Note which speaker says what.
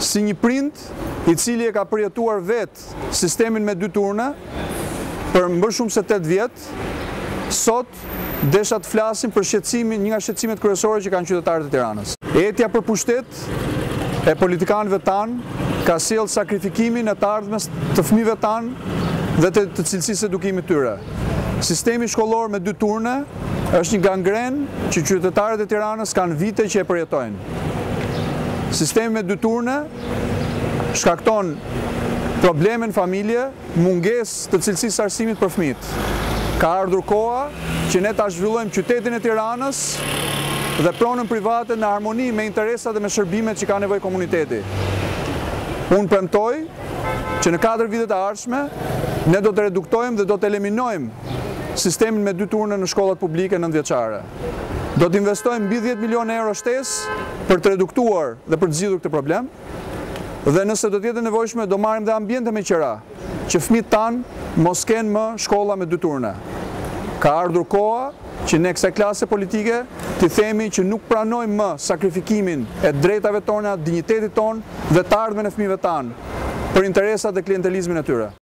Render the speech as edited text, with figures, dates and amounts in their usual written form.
Speaker 1: si një prind i cili e ka përjetuar vetë sistemin me 2 turne për më shumë se 8 vjetë, sot desha të flasim për shqetësimin, një nga shqetësimet kryesore që kanë qytetarët e Tiranës. Etja për pushtet e politikanëve tanë ka sjellë sakrifikimin e të ardhmes të fëmijëve tanë dhe të cilësisë edukimit tyre. Sistemi shkollor me 2 turne është një gangren që qytetarët e Tiranës kanë vite që e përjetojnë. Sistemi me 2 turne shkakton probleme në familje, mungesë të cilësisë së arsimit për fëmijët. Ka ardhur koha që ne ta zhvillojmë qytetin e Tiranës dhe pronën private në harmoni me interesat dhe me shërbimet që ka nevojë komuniteti. Unë premtoj që në 4 vitet e ardhshme ne do të reduktojmë dhe do të eliminojmë sistemin me 2 turne në shkollat publike 9-vjeçare. Do të investojmë mbi 10 milionë euro shtesë për të reduktuar dhe për të zgjidhur këtë problem. Dhe nëse do të jetë nevojshme, do marrim dhe ambiente me qira, që fëmijët tanë mos kenë më shkolla me 2 turne. Ka ardhur koha që ne kësaj klase politike të themi që nuk pranojmë më sakrifikimin e drejtave tona, dinjitetit ton dhe të ardhmen e fëmijëve tanë për interesat dhe klientelizmin e tyre.